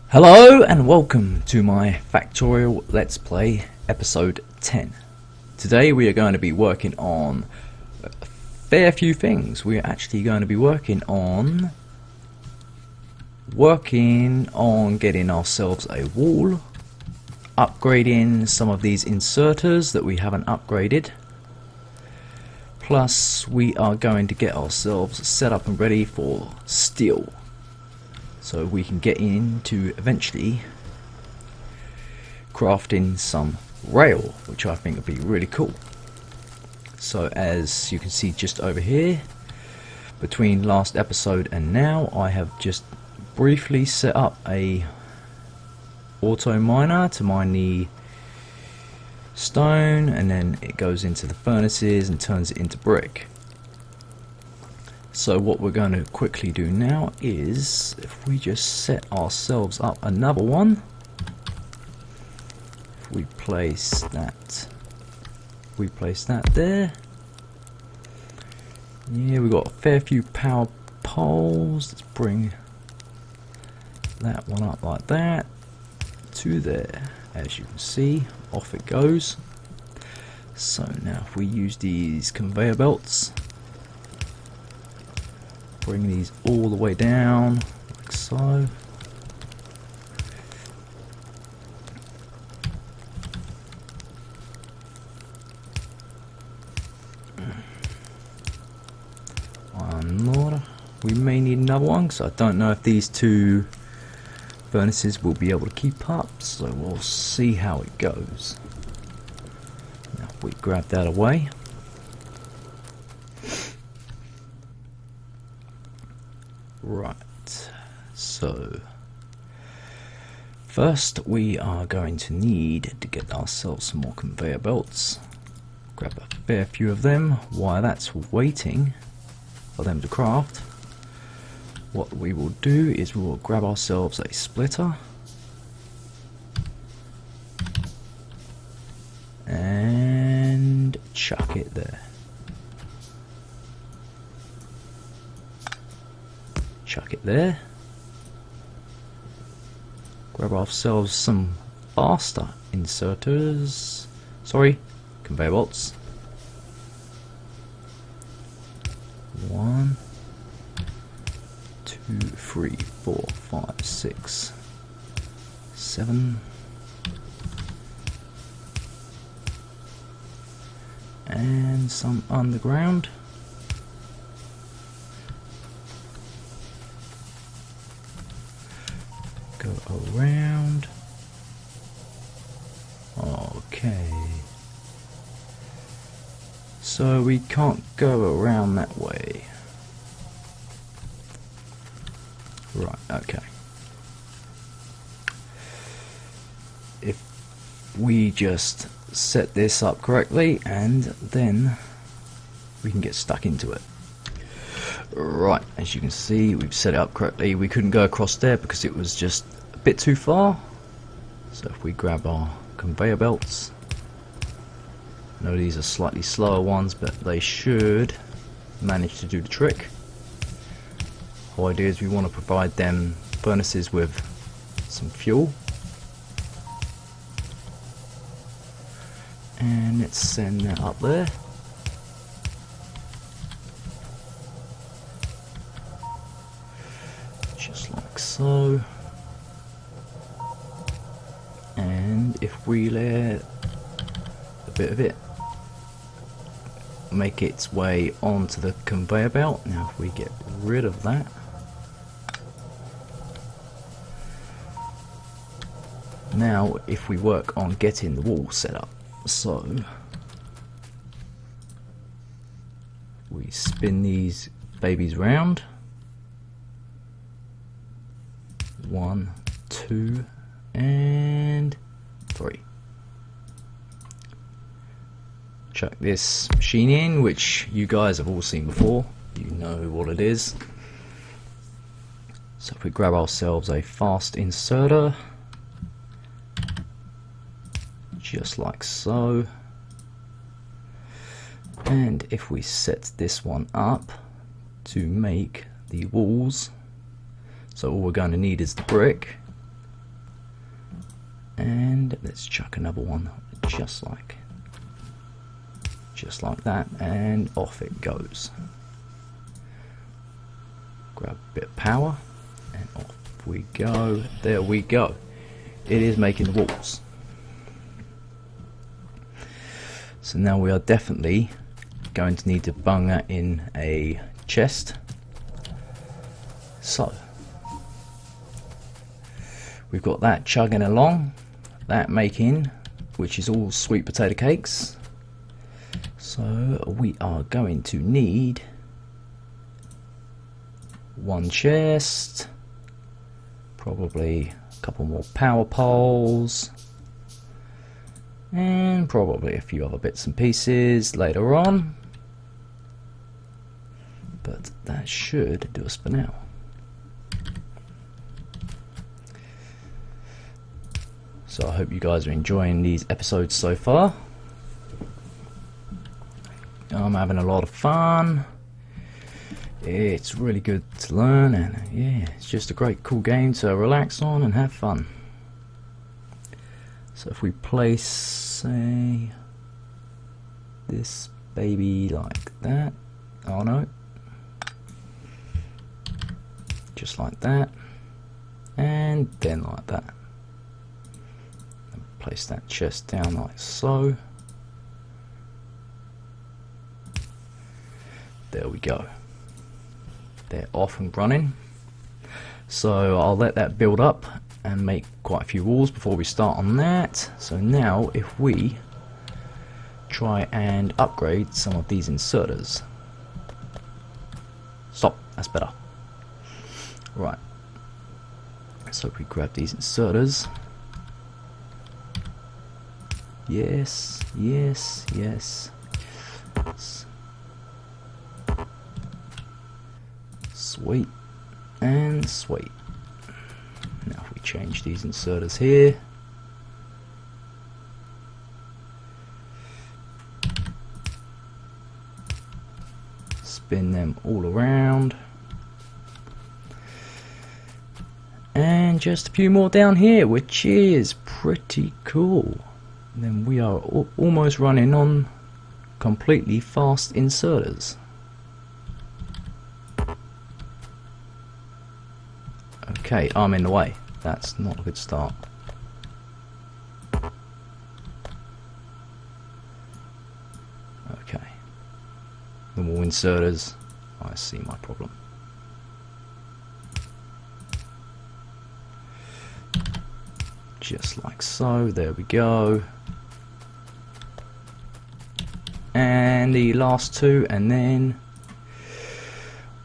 Hello and welcome to my Factorio Let's Play episode 10. Today we are going to be working on a fair few things. We are actually going to be working on getting ourselves a wall, upgrading some of these inserters that we haven't upgraded, plus we are going to get ourselves set up and ready for steel. So we can get into eventually crafting some rail, which I think would be really cool. So as you can see just over here, between last episode and now, I have just briefly set up a auto miner to mine the stone, and then it goes into the furnaces and turns it into brick. So what we're going to quickly do now is, if we just set ourselves up another one, if we place that there. Yeah, we've got a fair few power poles. Let's bring that one up like that to there. As you can see, off it goes. So now if we use these conveyor belts, bring these all the way down, like so. We may need another one, because I don't know if these two furnaces will be able to keep up, so we'll see how it goes. Now if we grab that away. Right, so first we are going to need to get ourselves some more conveyor belts. Grab a fair few of them. While that's waiting for them to craft, what we will do is we will grab ourselves a splitter and chuck it there. Chuck it there. Grab ourselves some faster inserters. Sorry, conveyor belts. 1, 2, 3, 4, 5, 6, 7, and some underground. Go around. Okay. So we can't go around that way. Right, okay. If we just set this up correctly, and then we can get stuck into it. Right, as you can see, we've set it up correctly. We couldn't go across there because it was just a bit too far. So if we grab our conveyor belts, I know these are slightly slower ones, but they should manage to do the trick. The whole idea is we want to provide them furnaces with some fuel. And let's send that up there. Just like so. And if we let a bit of it make its way onto the conveyor belt, now if we get rid of that, now if we work on getting the wall set up, so we spin these babies round. 1, 2, and 3. Chuck this machine in, which you guys have all seen before. You know what it is. So if we grab ourselves a fast inserter, just like so, and if we set this one up to make the walls, so all we're going to need is the brick, And let's chuck another one just like that, and off it goes. Grab a bit of power and off we go. There we go. It is making the walls. So now we are definitely going to need to bung that in a chest. So we've got that chugging along, that making, which is all sweet potato cakes. So we are going to need one chest, probably a couple more power poles, and probably a few other bits and pieces later on. But that should do us for now. So I hope you guys are enjoying these episodes so far. I'm having a lot of fun. It's really good to learn, and yeah, it's just a great cool game to relax on and have fun. So if we place, say, this baby like that, oh no, just like that, and then like that, and place that chest down like so. There we go. They're off and running. So I'll let that build up and make quite a few walls before we start on that. So now if we try and upgrade some of these inserters. Stop, that's better. Right. So if we grab these inserters. Yes, yes, yes. Sweet and sweet. Now if we change these inserters here, spin them all around, and just a few more down here, which is pretty cool. And then we are almost running on completely fast inserters. Okay, I'm in the way. That's not a good start. Okay. The more inserters, I see my problem. Just like so, there we go. And the last two, and then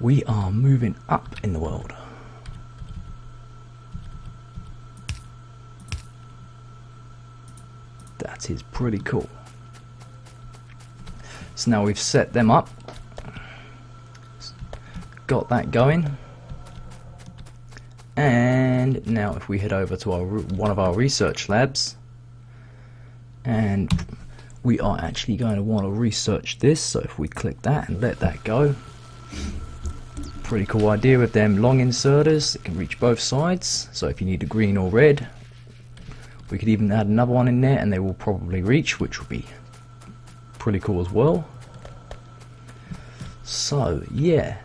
we are moving up in the world. That is pretty cool. So now we've set them up, got that going, and now if we head over to one of our research labs, and we are actually going to want to research this. So if we click that and let that go, pretty cool idea with them long inserters. It can reach both sides, so if you need a green or red, we could even add another one in there and they will probably reach, which will be pretty cool as well. So yeah,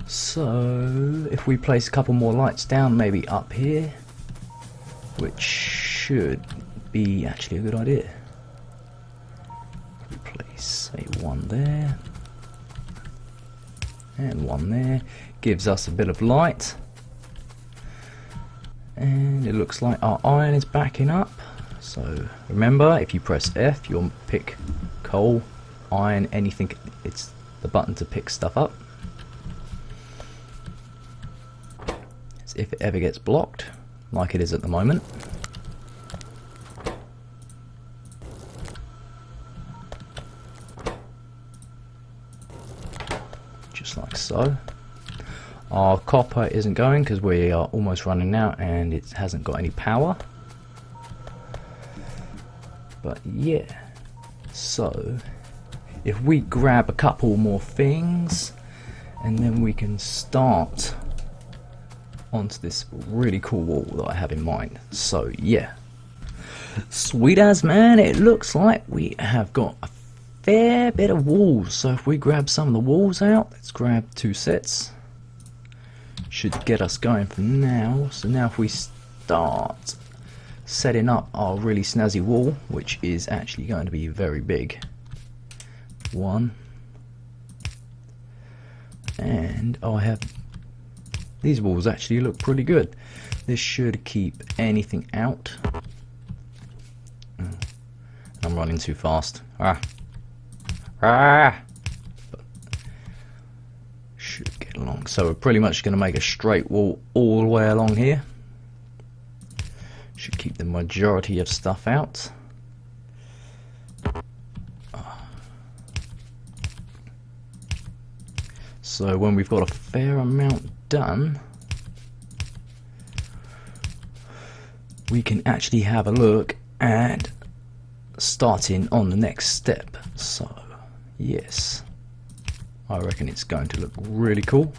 so if we place a couple more lights down, maybe up here, which should be actually a good idea. We place say one there and one there, gives us a bit of light. And it looks like our iron is backing up. So remember, if you press F, you'll pick coal, iron, anything. It's the button to pick stuff up. As if it ever gets blocked, like it is at the moment. Just like so. Our copper isn't going because we are almost running out and it hasn't got any power. But yeah, so if we grab a couple more things and then we can start onto this really cool wall that I have in mind. So yeah, Sweet as, man, it looks like we have got a fair bit of walls. So if we grab some of the walls out, let's grab 2 sets. Should get us going for now. So now if we start setting up our really snazzy wall, which is actually going to be very big. 1. And I have these walls actually look pretty good. This should keep anything out. I'm running too fast. But should get along. So we're pretty much going to make a straight wall all the way along here. Should keep the majority of stuff out. So when we've got a fair amount done, we can actually have a look at starting on the next step. So yes, I reckon it's going to look really cool,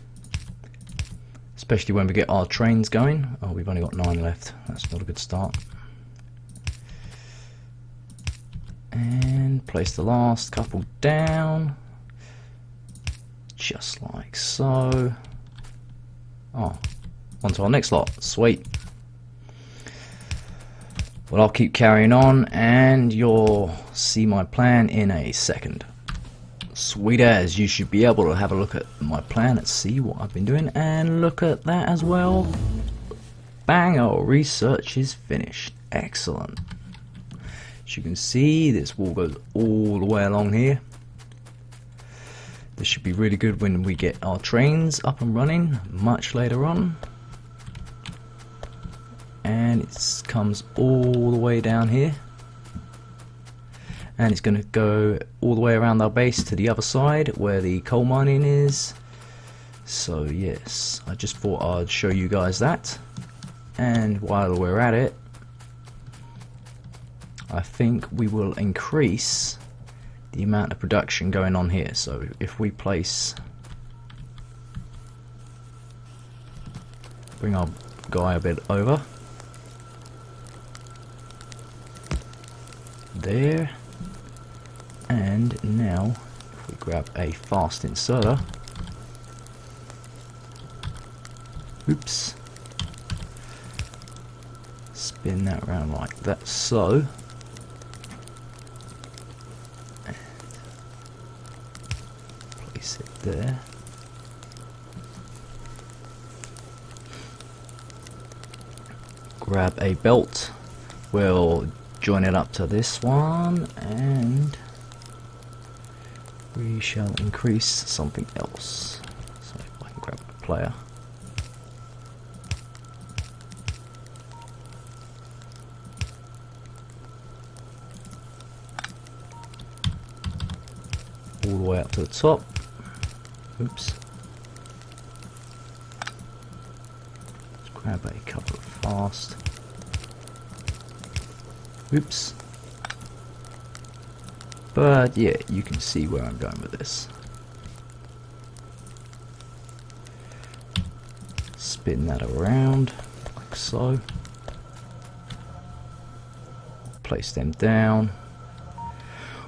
especially when we get our trains going. Oh, we've only got 9 left. That's not a good start. And place the last couple down, just like so. Oh, on to our next lot. Sweet. Well, I'll keep carrying on and you'll see my plan in a second. Sweet as, you should be able to have a look at my plan and see what I've been doing, and look at that as well. Bang, our research is finished. Excellent. As you can see, this wall goes all the way along here. This should be really good when we get our trains up and running much later on. And it comes all the way down here. And it's going to go all the way around our base to the other side where the coal mining is. So yes, I just thought I'd show you guys that. And while we're at it, I think we will increase the amount of production going on here. So if we bring our guy a bit over there, and now if we grab a fast inserter, oops, spin that around like that, so place it there. Grab a belt, we'll join it up to this one, and we shall increase something else. So if I can grab a player. All the way up to the top. Oops. Let's grab a couple of fast. Oops. But yeah, you can see where I'm going with this. Spin that around like so. Place them down.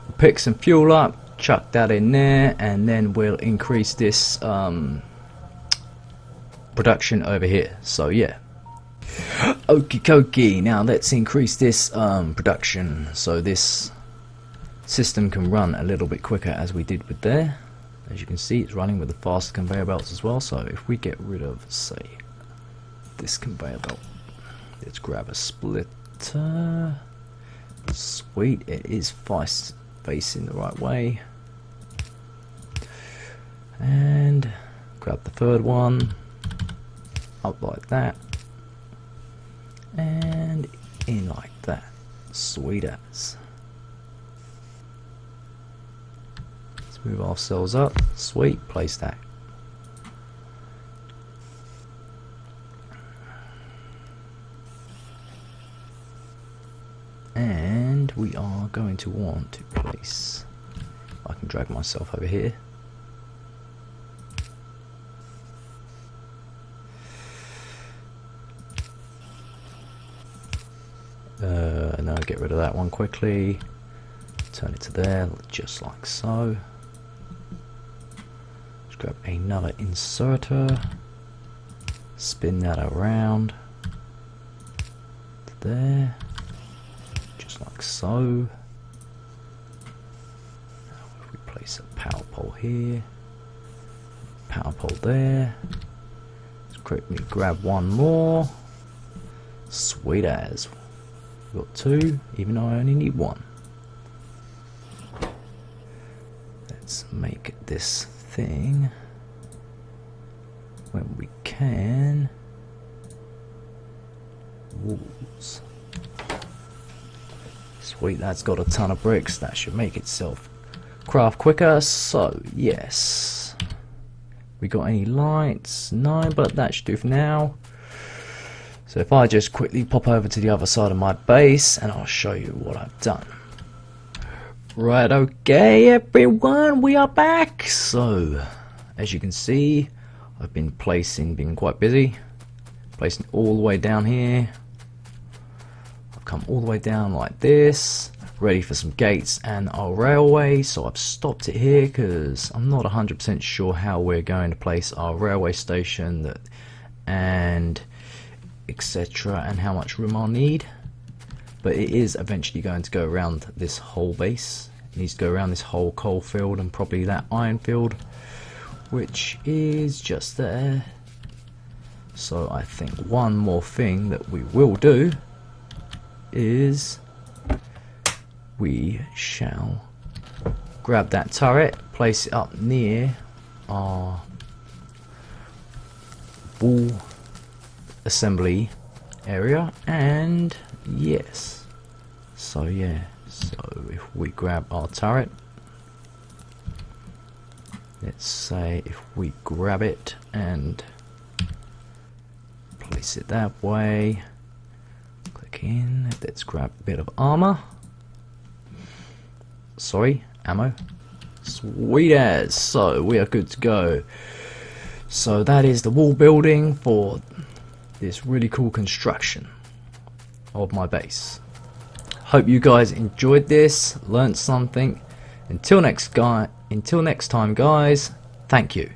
We'll pick some fuel up, chuck that in there, and then we'll increase this production over here. So yeah. Okie dokie, now let's increase this production so this system can run a little bit quicker as we did with there. As you can see, it's running with the fast conveyor belts as well. So if we get rid of, say, this conveyor belt, let's grab a splitter. Sweet, it is facing the right way. And grab the third one, up like that. And in like that. Sweet as. Let's move ourselves up. Sweet, place that. And we are going to want to place, I can drag myself over here. So now get rid of that one quickly. Turn it to there, just like so. Let's grab another inserter. Spin that around to there, just like so. Now if we place a power pole here, power pole there. Let's quickly grab one more. Sweet as. We've got two, even though I only need one. Let's make this thing, when we can, walls. Sweet, that's got a ton of bricks. That should make itself craft quicker. So yes, we got any lights? No, but that should do for now. So if I just quickly pop over to the other side of my base and I'll show you what I've done. Right, okay everyone, we are back. So as you can see, I've been quite busy, placing all the way down here. I've come all the way down like this, ready for some gates and our railway. So I've stopped it here because I'm not 100% sure how we're going to place our railway station and etc. and how much room I'll need. But it is eventually going to go around this whole base. It needs to go around this whole coal field and probably that iron field, which is just there. So I think one more thing that we will do is we shall grab that turret, place it up near our wall assembly area, and yes, so yeah, so if we grab our turret, let's say if we grab it and place it that way, click in, let's grab a bit of armor, sorry, ammo, sweet as. So we are good to go. So that is the wall building for this really cool construction of my base. Hope you guys enjoyed this, learned something. Until next time guys, thank you.